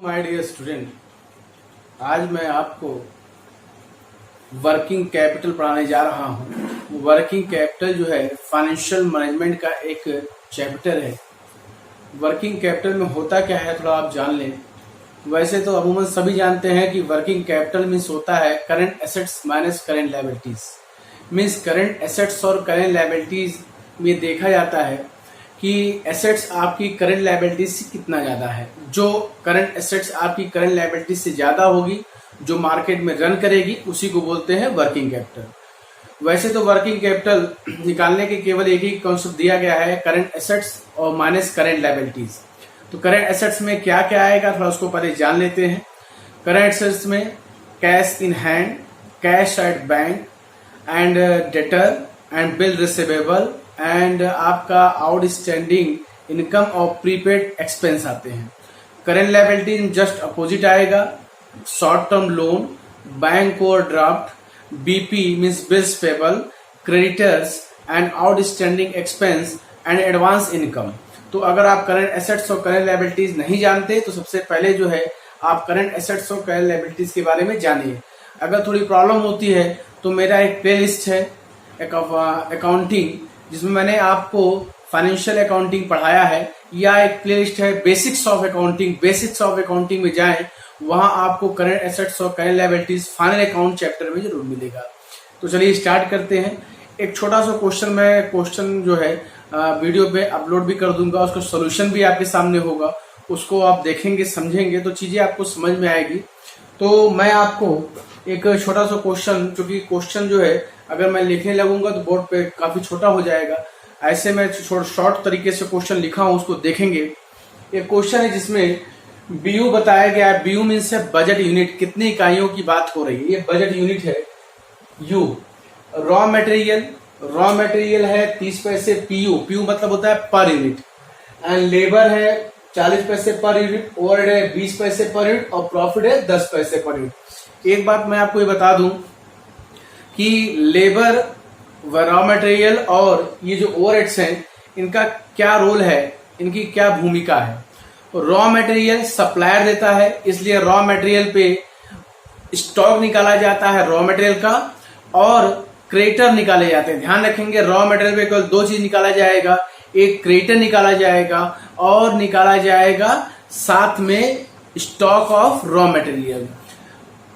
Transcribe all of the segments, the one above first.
My dear student, आज मैं आपको वर्किंग कैपिटल पढ़ाने जा रहा हूँ। वर्किंग कैपिटल जो है फाइनेंशियल मैनेजमेंट का एक चैप्टर है। वर्किंग कैपिटल में होता क्या है थोड़ा आप जान लें। वैसे तो अमूमन सभी जानते हैं कि वर्किंग कैपिटल मीन्स होता है current assets minus current liabilities. Means current assets और करंट लायबिलिटीज में देखा जाता है कि एसेट्स आपकी करंट लायबिलिटीज से कितना ज्यादा है। जो करंट एसेट्स आपकी करंट लायबिलिटीज से ज्यादा होगी, जो मार्केट में रन करेगी, उसी को बोलते हैं वर्किंग कैपिटल। वैसे तो वर्किंग कैपिटल निकालने के केवल एक ही कॉन्सेप्ट दिया गया है, करंट एसेट्स और माइनस करंट लायबिलिटीज। तो करंट एसेट्स में क्या क्या आएगा थोड़ा उसको पहले जान लेते हैं। करंट एसेट्स में cash in hand, cash at bank and debtor and bill receivable and आपका आउटस्टैंडिंग इनकम और प्रीपेड एक्सपेंस आते हैं। करंट लायबिलिटी जस्ट अपोजिट आएगा, short term loan, bank overdraft, BP means bills payable, creditors and outstanding expense and advance income. तो अगर आप current assets और current liabilities नहीं जानते तो सबसे पहले जो है आप करंट एसेट्स और करंट लायबिलिटीज के बारे में जानिए। अगर थोड़ी प्रॉब्लम होती है तो मेरा एक प्लेलिस्ट है अकाउंटिंग, जिसमें मैंने आपको फाइनेंशियल अकाउंटिंग पढ़ाया है, या एक प्लेलिस्ट है basics of accounting. Basics of accounting में जाएं, वहां आपको करंट एसेट्स और current liabilities final account chapter में जरूर मिलेगा। तो चलिए स्टार्ट करते हैं। एक छोटा सा क्वेश्चन जो है वीडियो पे अपलोड भी कर दूंगा, उसका सोल्यूशन भी आपके सामने होगा, उसको आप देखेंगे समझेंगे तो चीजें आपको समझ में आएगी। तो मैं आपको एक छोटा सा क्वेश्चन, चूंकि क्वेश्चन जो है अगर मैं लिखने लगूंगा तो बोर्ड पे काफी छोटा हो जाएगा, ऐसे मैं शॉर्ट तरीके से क्वेश्चन लिखा हूं उसको देखेंगे। एक क्वेश्चन है जिसमें बीयू बताया गया है। बीयू मीन्स है बजट यूनिट, कितनी इकाइयों की बात हो रही है, ये बजट यूनिट है। यू रॉ मटेरियल है 30 पैसे। पीयू मतलब होता है पर यूनिट। एंड लेबर है 40 पैसे पर यूनिट, ओवरहेड है 20 पैसे पर यूनिट और प्रॉफिट है 10 पैसे पर यूनिट। एक बात मैं आपको ये बता दूं कि लेबर व रॉ मटेरियल और ये जो ओवरहेड्स हैं इनका क्या रोल है, इनकी क्या भूमिका है। रॉ मटेरियल सप्लायर देता है, इसलिए रॉ मटेरियल पे स्टॉक निकाला जाता है रॉ मटेरियल का, और क्रेडिटर निकाले जाते हैं। ध्यान रखेंगे रॉ मटेरियल पे केवल दो चीज निकाला जाएगा, एक क्रेडिटर निकाला जाएगा और निकाला जाएगा साथ में stock of raw material.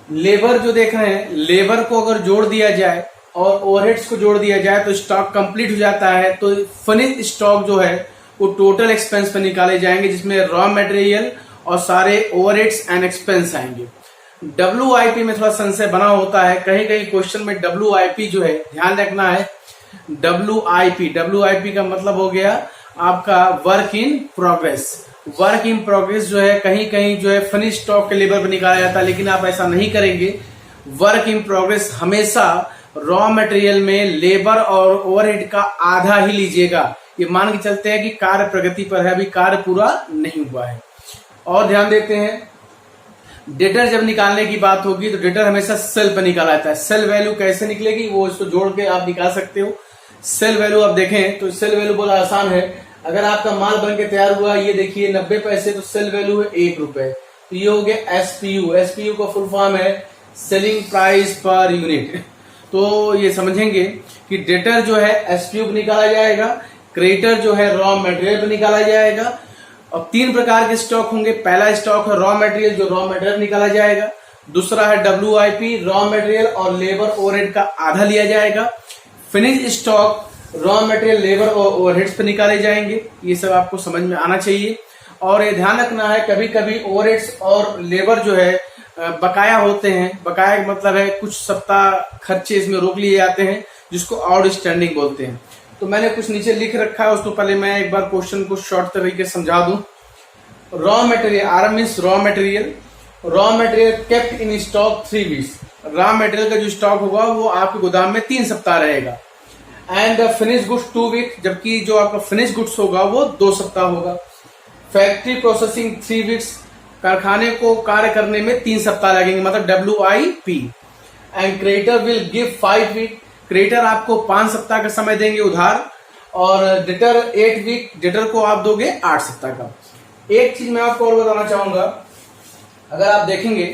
Labour जो देख रहे हैं, लेबर को अगर जोड़ दिया जाए और ओवरहेड्स को जोड़ दिया जाए तो स्टॉक कंप्लीट हो जाता है। तो फिनिश स्टॉक जो है वो टोटल एक्सपेंस पे निकाले जाएंगे, जिसमें रॉ मटेरियल और सारे ओवरहेड्स एंड एक्सपेंस आएंगे। WIP में थोड़ा संशय बना होता है, कहीं कहीं क्वेश्चन में WIP जो है ध्यान रखना है। WIP का मतलब हो गया आपका work in progress. Work in progress जो है कहीं कहीं जो है फिनिश स्टॉक के लेवल पर निकाला जाता है, लेकिन आप ऐसा नहीं करेंगे। वर्क इन प्रोग्रेस हमेशा रॉ मटेरियल में लेबर और ओवरहेड का आधा ही लीजिएगा। ये मान के चलते हैं कि कार्य प्रगति पर है, अभी कार्य पूरा नहीं हुआ है। और ध्यान देते हैं डेटर जब निकालने की बात होगी तो डेटर हमेशा सेल पर निकाला जाता है। सेल वैल्यू कैसे निकलेगी वो इसको जोड़ के आप निकाल सकते हो। सेल वैल्यू आप देखें तो सेल वैल्यू बहुत आसान है। अगर आपका माल बन के तैयार हुआ, ये देखिए 90 पैसे, तो सेल वैल्यू है 1 रुपए। तो ये हो गया SPU का फुल फॉर्म है सेलिंग प्राइस पर यूनिट। तो ये समझेंगे कि डेटर जो है SPU निकाला जाएगा, क्रेडिटर जो है रॉ मटेरियल पर निकाला जाएगा। और 3 प्रकार के स्टॉक होंगे। पहला स्टॉक है रॉ मटेरियल, जो रॉ मटेरियल निकाला जाएगा। दूसरा है WIP, रॉ मटेरियल और लेबर ओवरहेड का आधा लिया जाएगा। Finish stock raw material, labour और ओवरहेड्स पे निकाले जाएंगे। ये सब आपको समझ में आना चाहिए। और ये ध्यान रखना है कभी कभी ओवरहेड्स और लेबर जो है बकाया होते हैं। बकाया का मतलब है कुछ सप्ताह खर्चे इसमें रोक लिए जाते हैं, जिसको आउटस्टैंडिंग बोलते हैं। तो मैंने कुछ नीचे लिख रखा है, उसको पहले मैं एक बार क्वेश्चन को शॉर्ट तरीके से समझा दूं। Raw material, R means raw material. Raw material kept in stock 3 weeks. Raw material का जो स्टॉक होगा वो आपके गोदाम में 3 सप्ताह रहेगा। एंड फिनिश गुड्स 2 वीक, जबकि जो आपका फिनिश गुड्स होगा वो 2 सप्ताह होगा। फैक्ट्री प्रोसेसिंग 3 वीक्स, कारखाने को कार्य करने में 3 सप्ताह लगेंगे, मतलब WIP। And creditor will give 5 week, creditor आपको 5 सप्ताह का समय देंगे उधार। और डेटर 8 वीक, डेटर को आप दोगे 8 सप्ताह का। एक चीज मैं आपको और बताना चाहूंगा अगर आप देखेंगे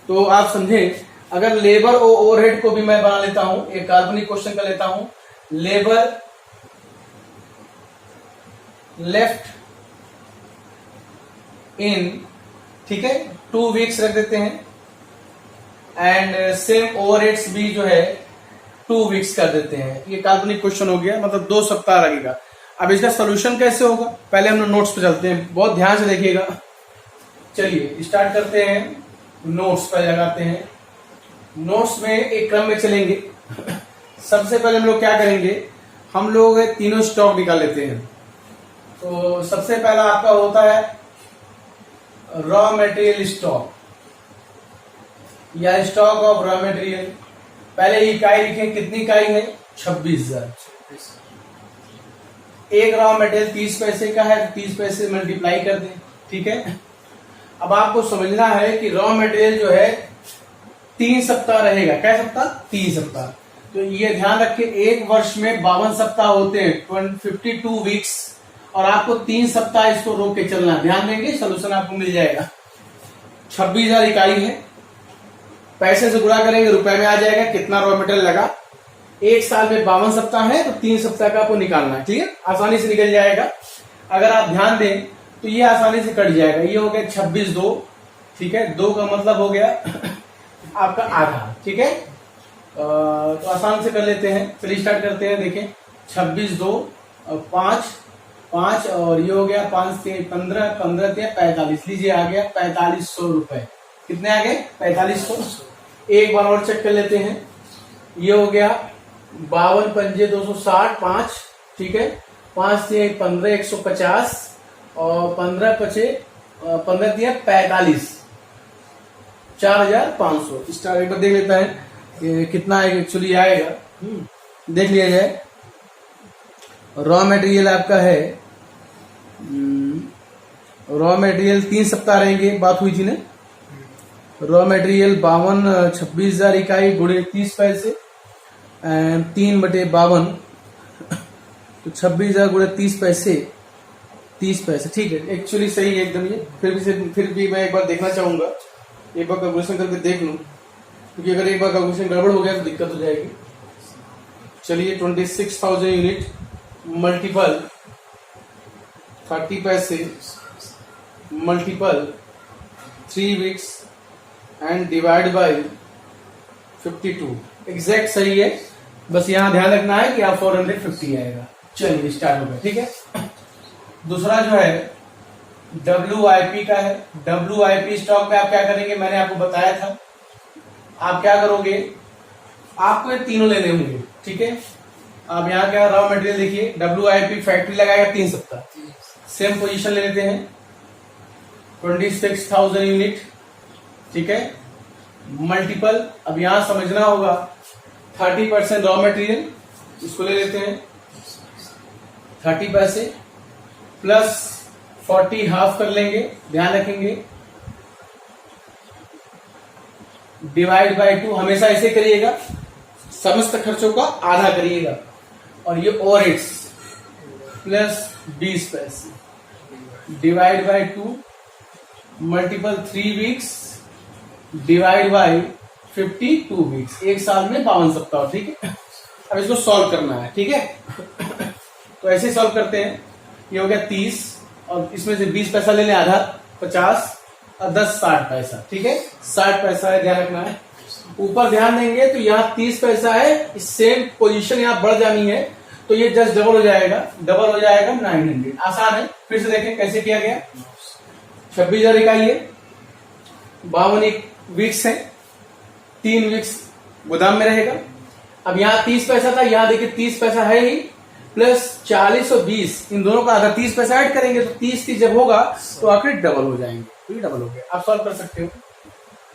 तो आप समझें, अगर लेबर और ओवरहेड को भी मैं बना लेता हूं, एक काल्पनिक क्वेश्चन कर लेता हूं, लेबर लेफ्ट इन, ठीक है, 2 वीक्स रख देते हैं, एंड सेम ओवरहेड्स भी जो है 2 वीक्स कर देते हैं। ये काल्पनिक क्वेश्चन हो गया, मतलब 2 सप्ताह लगेगा। अब इसका सोल्यूशन कैसे होगा, पहले हम लोग नोट्स पे चलते हैं, बहुत ध्यान से देखिएगा। चलिए स्टार्ट करते हैं, नोट्स पे लगाते हैं। नोट्स में एक क्रम में चलेंगे। सबसे पहले हम लोग क्या करेंगे, हम लोग तीनों स्टॉक निकाल लेते हैं। तो सबसे पहला आपका होता है रॉ मटेरियल स्टॉक या स्टॉक ऑफ रॉ मटेरियल। पहले इकाई लिखें, कितनी इकाई है, 26,000। एक रॉ मटेरियल 30 पैसे का है, तो 30 पैसे मल्टीप्लाई कर दें, ठीक है। अब आपको समझना है कि रॉ मटेरियल जो है 3 सप्ताह रहेगा। क्या सप्ताह, 3 सप्ताह। तो ये ध्यान रखिए, एक वर्ष में 52 सप्ताह होते हैं, 52 वीक्स, और आपको 3 सप्ताह इसको रोक के चलना। ध्यान देंगे, सोल्यूशन आपको मिल जाएगा। 26,000 इकाई है, पैसे से गुणा करेंगे, रुपए में आ जाएगा कितना रॉ मटेरियल लगा। एक साल में 52 सप्ताह है, तो 3 सप्ताह का आपको निकालना है, क्लियर, आसानी से निकल जाएगा। अगर आप ध्यान दें तो ये आसानी से कट जाएगा। ये हो गया 26/2, ठीक है, 2 का मतलब हो गया आपका आधा, ठीक है। तो आसान से कर लेते हैं, चलिए स्टार्ट करते हैं। देखें 26/2 और 5 और ये हो गया 5 से 15, 15 से 45, लीजिए आ गया 4500 रुपए। कितने आ गए, 4500। एक बार और चेक कर लेते हैं, ये हो गया 52 पंजे 260, 5, ठीक है, 5 से 15 150 और 15 पचे 15 दिया 45, 4500। स्टार एक बार देख लेता है कितना एक्चुअली आएगा, देख लिया जाए। रॉ मटेरियल आपका है, रॉ मटेरियल 3 सप्ताह रहेंगे, बात हुई थी ना। रॉ मटेरियल 26,000 इकाई गुणे 30 पैसे, 3/52, तो 26,000 गुणे 30 पैसे, 30 पैसे, ठीक है, एक्चुअली सही है एकदम। ये फिर भी मैं एक बार देखना चाहूंगा, एक बार कैलकुलेशन करके देख लूं, क्योंकि अगर एक बार कैलकुलेशन गड़बड़ हो गया तो दिक्कत हो जाएगी। चलिए 26,000 यूनिट मल्टीपल 30 पैसे multiple 3 weeks and divide by 52, exact सही है। बस यहां ध्यान रखना है कि आप 450 आएगा। चलिए स्टार्ट हो गया, ठीक है। दूसरा जो है WIP का है। WIP स्टॉक में आप क्या करेंगे, मैंने आपको बताया था। आप क्या करोगे, आपको ये तीनों लेने होंगे, ठीक है। आप यहाँ क्या रॉ मटेरियल देखिए, WIP फैक्ट्री लगाएगा 3 सप्ताह, सेम पोजीशन ले लेते हैं 26,000 यूनिट, ठीक है, मल्टीपल। अब यहां समझना होगा 30% रॉ मटेरियल, इसको ले लेते हैं 30 पैसे प्लस 40 हाफ कर लेंगे, ध्यान रखेंगे, डिवाइड बाय 2, हमेशा ऐसे करिएगा, समस्त खर्चों का आधा करिएगा। और ये ओवरहेड्स प्लस 20 पैसे divide by 2 multiple 3 weeks divide by 52 weeks, एक साल में 52 सप्ताह, ठीक है। अब इसको सॉल्व करना है, ठीक है। तो ऐसे सॉल्व करते हैं, ये हो गया 30 और इसमें से 20 पैसा ले लें, आधा 50 और 10 60 पैसा, ठीक है, 60 पैसा है, ध्यान रखना है। ऊपर ध्यान देंगे तो यहाँ 30 पैसा है, सेम पोजीशन यहाँ बढ़ जानी है, तो ये जस्ट डबल हो जाएगा, 900। आसान है, फिर से देखें कैसे किया गया। 26,000 इकाई है, 52 वीक्स है, 3 वीक्स गोदाम में रहेगा। अब यहाँ 30 पैसा था, यहाँ देखिए 30 पैसा है ही, प्लस 40 और 20, इन दोनों का आधा 30 पैसा ऐड करेंगे तो 30 जब होगा तो आखिर डबल हो जाएंगे, तो ये डबल हो गया। आप सॉल्व कर सकते हो।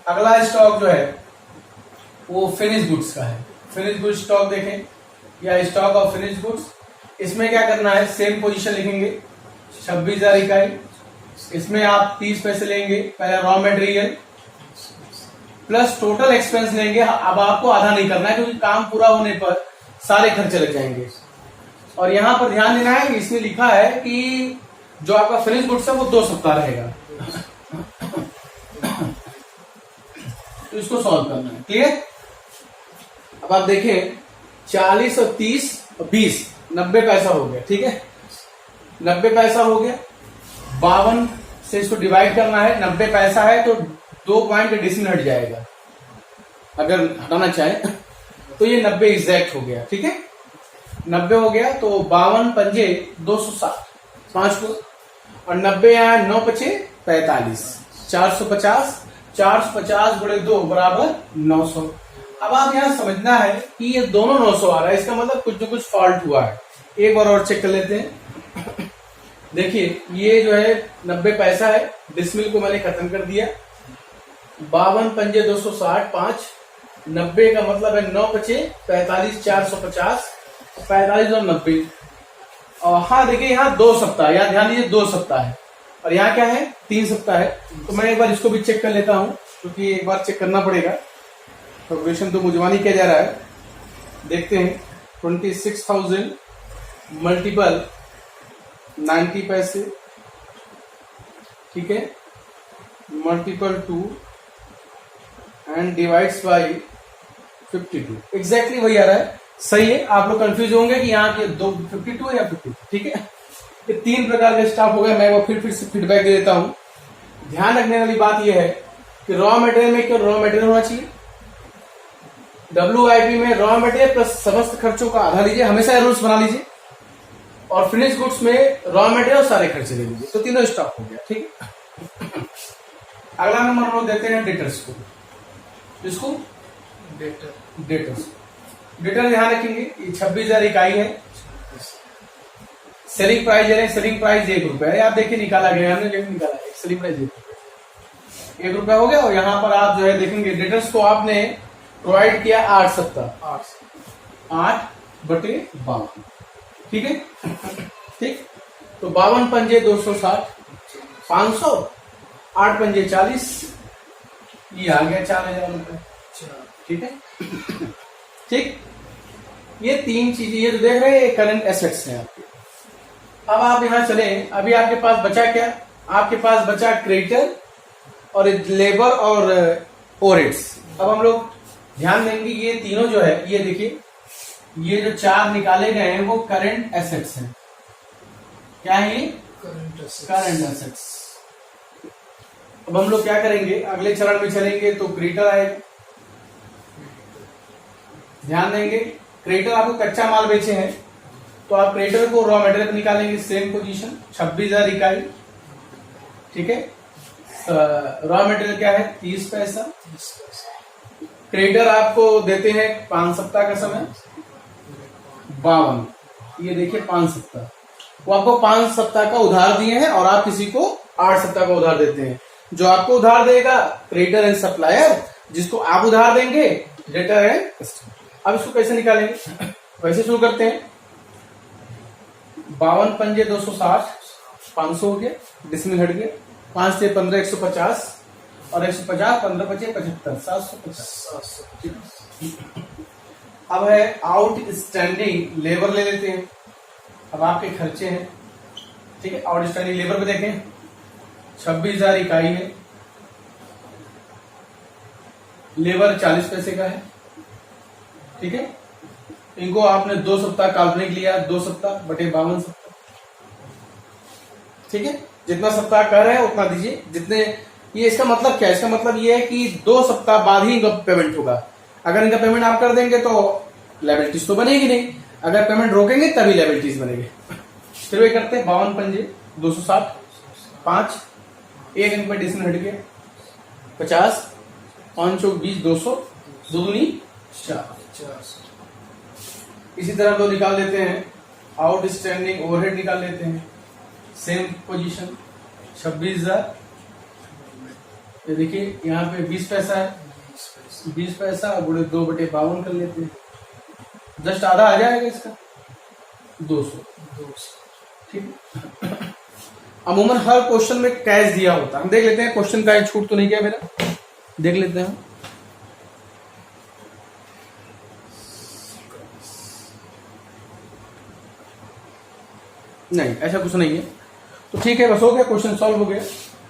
अगला स्टॉक जो है वो फिनिश गुड्स का है। फिनिश गुड्स स्टॉक देखें, या स्टॉक ऑफ फिनिश गुड्स, इसमें क्या करना है, सेम पोजीशन लिखेंगे 26,000 इकाई, इसमें आप 30 पैसे लेंगे, पहले raw material plus total expense लेंगे। अब आपको आधा नहीं करना है, क्योंकि काम पूरा होने पर सारे खर्चे लग जाएंगे। और यहां पर ध्यान देना है, इसमें लिखा है कि जो आपका फिनिश गुड्स है वो 2 सप्ताह रहेगा। तो इसको सॉल्व करना है। क्लियर? अब आप देखें 40 और 30 और 20 90 पैसा हो गया। ठीक है, 90 पैसा हो गया। 52 से इसको डिवाइड करना है। 90 पैसा है तो 2 पॉइंट का डिसिमल हट जाएगा। अगर हटाना चाहे तो ये 90 एग्जैक्ट हो गया। ठीक है, 90 हो गया तो 52 पंजे 260 5 को, और 90 यहाँ 9 पचे 45 450 450 गुणे 2 बराबर 900। अब आप यहाँ समझना है कि ये दोनों 900 आ रहा है, इसका मतलब कुछ न कुछ फॉल्ट हुआ है। एक बार और चेक कर लेते हैं। देखिए ये जो है 90 पैसा है, डिसमिल को मैंने खत्म कर दिया। 52 पंजे 260 5, 90 का मतलब है 9 पचे 45 450 45 और 90। और हाँ देखिए यहाँ 2 सप्ताह, यहाँ ध्यान दीजिए 2 सप्ताह है और यहाँ क्या है 3 सप्ताह है। तो मैं एक बार इसको भी चेक कर लेता हूँ, क्योंकि एक बार चेक करना पड़ेगा। कैलकुलेशन तो मुझवानी किया जा रहा है। देखते हैं 26,000 मल्टीपल 90 पैसे, ठीक है, multiple 2 and divides by 52। Exactly वही आ रहा है, सही है। आप लोग कंफ्यूज होंगे कि यहाँ के 52 है या 52। ठीक है, ये 3 प्रकार का स्टाफ हो गया। मैं वो फिर से फीडबैक दे देता हूँ। ध्यान रखने वाली बात यह है कि रॉ मटेरियल में क्यों रॉ मटेरियल होना चाहिए। WIP में रॉ मटेरियल प्लस समस्त खर्चों का आधा लीजिए, हमेशा रूल्स बना लीजिए। और फिनिश गुड्स में रॉ मटेरियल और सारे खर्चे ले लीजिए, तो तीनों स्टॉक हो गया। ठीक है, अगला नंबर हम लोग देते हैं डेटर्स को। इसको डेटर्स डेटर ध्यान रखेंगे 26,000 इकाई है। सेलिंग प्राइस दे रहे हैं, सेलिंग प्राइस 1 रुपया है। आप देखिए निकाला गया, हमने जो निकाला है सेलिंग प्राइस 1 रुपया हो गया। और यहाँ पर आप जो है देखेंगे डेटर्स को आपने प्रोवाइड किया 8 सप्ताह 8/52। ठीक है, ठीक। तो 52 पंजे 260 500, 8 पंजे 40, ये आ गया 4,000 रुपए। ठीक है, ठीक। ये 3 चीजें ये जो देख रहे हैं करंट एसेट्स हैं आपके। अब आप यहां चले, अभी आपके पास बचा क्या? आपके पास बचा क्रेडिटर और लेबर और ओवरहेड्स। अब हम लोग ध्यान देंगे ये तीनों जो है, ये देखिए ये जो 4 निकाले गए हैं वो करंट एसेट्स हैं। क्या है ये? Current assets. अब हम लोग क्या करेंगे, अगले चरण में चलेंगे तो क्रेडिटर आएगा। ध्यान देंगे क्रेडिटर आपको कच्चा माल बेचे हैं तो आप क्रेडिटर को रॉ मटेरियल पर निकालेंगे। सेम पोजीशन 26,000 इकाई। ठीक है, रॉ मटेरियल क्या है 30 पैसा। क्रेडिटर आपको देते हैं 5 सप्ताह का समय 52। ये देखिए 5 सप्ताह, वो आपको 5 सप्ताह का उधार दिए हैं और आप किसी को 8 सप्ताह का उधार देते हैं। जो आपको उधार देगा क्रेडिटर एंड सप्लायर, जिसको आप उधार देंगे डेटर एंड कस्टमर। अब इसको कैसे निकालेंगे? वैसे शुरू करते हैं। 52 पंजे 260 500 हो गया, डिसमिल हट गया। 5 से 15 150 और 150 15 पचे 75 750। अब है आउट स्टैंडिंग लेबर ले लेते हैं। अब आपके खर्चे हैं, ठीक है। आउट स्टैंडिंग लेबर पे देखें 26,000 इकाई है, लेबर 40 पैसे का है। ठीक है, इनको आपने 2 सप्ताह काल्पनिक लिया, 2 सप्ताह बटे 52 सप्ताह। ठीक है, जितना सप्ताह कर रहे हैं उतना दीजिए। जितने ये इसका मतलब क्या है? इसका मतलब ये है कि 2 सप्ताह बाद ही इनका पेमेंट होगा। अगर इनका पेमेंट आप कर देंगे तो लायबिलिटीज तो बनेगी नहीं, अगर पेमेंट रोकेंगे तभी लायबिलिटीज बनेगी। फिर वे करते हैं 52 पंजे 260 5, 1 अंक पे डिसमिल हट गया 50, 5 चौक 20 200, 2 दूनी 4। इसी तरह दो निकाल लेते हैं। आउट स्टैंडिंग ओवरहेड निकाल लेते हैं। Same position 26,000। ये देखिए यहाँ पे 20 पैसा है, 20 पैसा गुणे 2/52 कर लेते हैं। जस्ट आधा आ जाएगा इसका 200। ठीक। अमूमन हर क्वेश्चन में कैश दिया होता है। हम देख लेते हैं क्वेश्चन का छूट तो नहीं गया मेरा, देख लेते हैं। नहीं ऐसा कुछ नहीं है, तो ठीक है, बस हो गया, क्वेश्चन सॉल्व हो गया।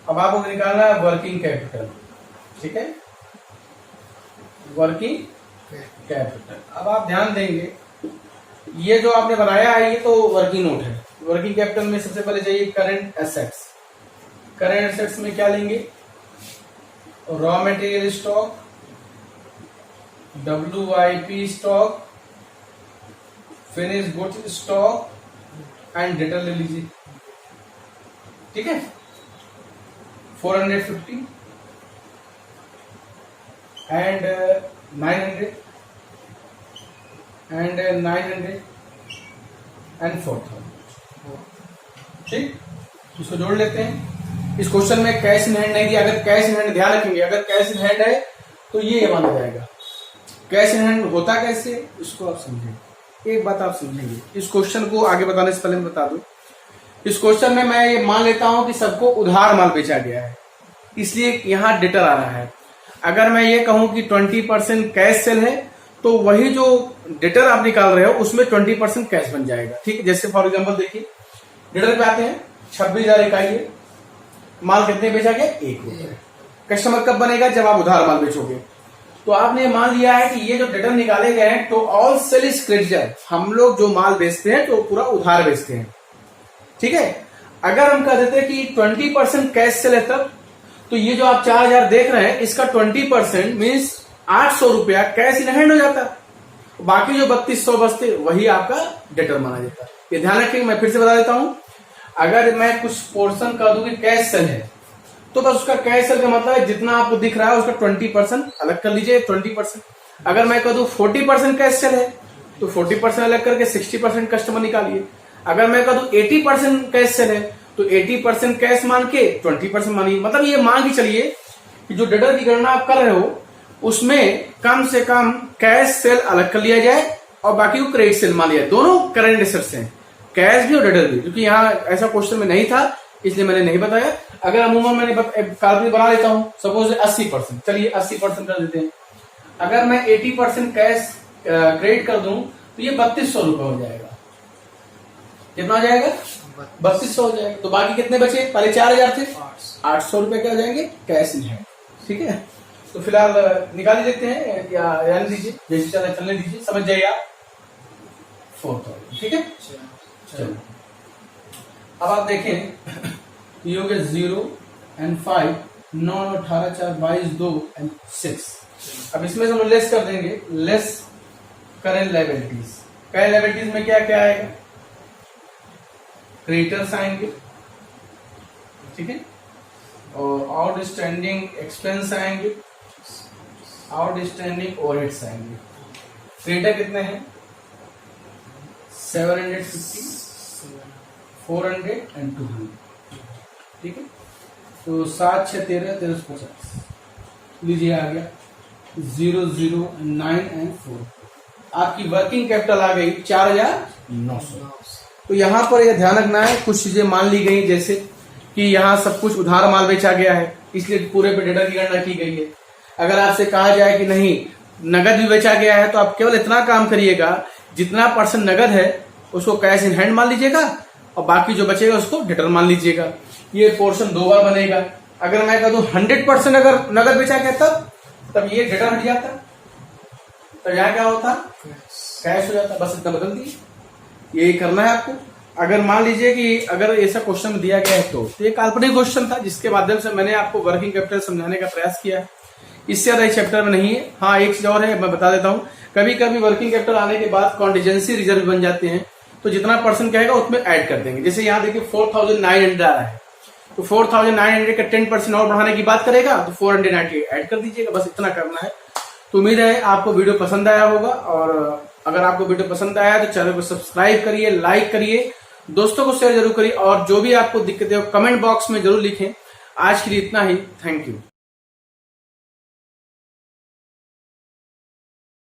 अब आपको निकालना है वर्किंग कैपिटल। ठीक है, वर्किंग कैपिटल। अब आप ध्यान देंगे, ये जो आपने बनाया है ये तो वर्किंग नोट है। वर्किंग कैपिटल में सबसे पहले चाहिए करंट एसेट्स। करंट एसेट्स में क्या लेंगे? Raw material stock, WIP stock, finish goods stock and debtor ले लीजिए। ठीक है, 450 एंड 900 एंड 900 एंड 4000। ठीक, इसको जोड़ लेते हैं। इस क्वेश्चन में कैश इन हैंड नहीं दिया। अगर कैश इन हैंड, ध्यान रखेंगे, अगर कैश इन हैंड है तो ये माना जाएगा। कैश इन हैंड होता कैसे, इसको आप समझेंगे। एक बात आप समझेंगे, इस क्वेश्चन को आगे बताने से पहले मैं बता दूं, इस क्वेश्चन में मैं ये मान लेता हूं कि सबको उधार माल बेचा गया है, इसलिए यहां डेटर आ रहा है। अगर मैं ये कहूं कि 20% कैश सेल है तो वही जो डेटर आप निकाल रहे हो उसमें 20% कैश बन जाएगा। ठीक है, जैसे फॉर एग्जांपल देखिए, डेटर पे आते हैं 26,000 इकाई है, माल कितने बेचा गया? 1 रुपए। कस्टमर कब बनेगा? जब आप उधार माल बेचोगे। तो आपने मान लिया है कि ये जो डेटर निकाले गए हैं तो ऑल सेल इज क्रेडिटर। हम लोग जो माल बेचते हैं तो पूरा उधार बेचते हैं। ठीक है, अगर हम कह देते कि 20% कैश सेल है तब, तो ये जो आप 4,000 देख रहे हैं इसका 20% मीन्स 800 रुपया कैश इन हैंड हो जाता। बाकी जो 3200 बचते वही आपका डेटर माना जाता। ये ध्यान रखिए, मैं फिर से बता देता हूं। अगर मैं कुछ पोर्शन कह दूं कि कैश सेल है तो बस उसका कैश सेल का मतलब है जितना आपको दिख रहा है उसका 20% अलग कर लीजिए। 20%। अगर मैं कह दूं 40% कैश सेल है तो 40% अलग करके 60% कस्टमर निकालिए। अगर मैं कह दूं 80% कैश सेल है तो 80% कैश मान के 20% मानिए। मतलब ये मान के चलिए कि जो डेटर की गणना आप कर रहे हो उसमें कम से कम कैश सेल अलग कर लिया जाए और बाकी को क्रेडिट सेल मान लिया। दोनों करंट एसेट्स हैं, कैश भी और डेटर भी। क्योंकि यहाँ ऐसा क्वेश्चन में नहीं था इसलिए मैंने नहीं बताया। अगर अमूमन मैंने काल्पनिक बना लेता हूं, सपोज 80%, चलिए 80% कर देते हैं। अगर मैं 80% कैश क्रेडिट कर दूं तो ये 3200 रुपये हो जाएगा। कितना हो जाएगा? 3200 हो जाएगा। तो बाकी कितने बचे? पहले 4,000 थे, 800 रुपए क्या हो जाएंगे? Cash in hand. ठीक है, तो फिलहाल निकाल ही देते हैं या रहने दीजिए, जैसे चलने दीजिए, समझ जाइए आप। 4,000। ठीक है, चलो अब आप देखें, ये हो गया 0 and 5, 9, 18, 4, 22, 2 and 6। अब इसमें से हम लेस कर देंगे, less current liabilities. Current liabilities में क्या क्या आएगा? क्रेडिटर्स आएंगे, ठीक है, और आउटस्टैंडिंग एक्सपेंस आएंगे, आउटस्टैंडिंग ओवरहेड्स आएंगे। क्रेडिटर कितने हैं? 750, 400 and 200। ठीक है, तो 7, 6, 13, 1350 लीजिए, आ गया 0, 0, 9 and 4। आपकी वर्किंग कैपिटल आ गई 4,900। तो यहां पर यह ध्यान रखना है, कुछ चीजें मान ली गई जैसे कि यहाँ सब कुछ उधार माल बेचा गया है इसलिए पूरे पे डेटर की गणना की गई है। अगर आपसे कहा जाए कि नहीं नगद भी बेचा गया है तो आप केवल इतना काम करिएगा, जितना % नगद है उसको कैश इन हैंड मान लीजिएगा और बाकी जो बचेगा उसको डेटर मान लीजिएगा। ये पोर्शन 2 बार बनेगा। अगर मैं कह दूं 100% अगर नगद बेचा गया तब ये डेटर हट जाता, तो यहाँ क्या होता? कैश हो जाता। बस इतना बदल दिए, यही करना है आपको। अगर मान लीजिए कि अगर ऐसा क्वेश्चन दिया गया है तो ये काल्पनिक क्वेश्चन था जिसके माध्यम से मैंने आपको वर्किंग कैपिटल समझाने का प्रयास किया है। इससे ज्यादा इस चैप्टर में नहीं है। हाँ, एक चीज और है, मैं बता देता हूँ। कभी कभी वर्किंग कैपिटल आने के बाद कॉन्टिजेंसी रिजर्व बन जाते हैं, तो जितना % कहेगा उसमें ऐड कर देंगे। जैसे यहाँ देखिए 4,900 आ रहा है, तो 4,900 का 10% और बढ़ाने की बात करेगा तो 490 ऐड कर दीजिएगा। बस इतना करना है। तो उम्मीद है आपको वीडियो पसंद आया होगा, और अगर आपको वीडियो पसंद आया तो चैनल को सब्सक्राइब करिए, लाइक करिए, दोस्तों को शेयर जरूर करिए, और जो भी आपको दिक्कतें हो कमेंट बॉक्स में जरूर लिखें। आज के लिए इतना ही। Thank you.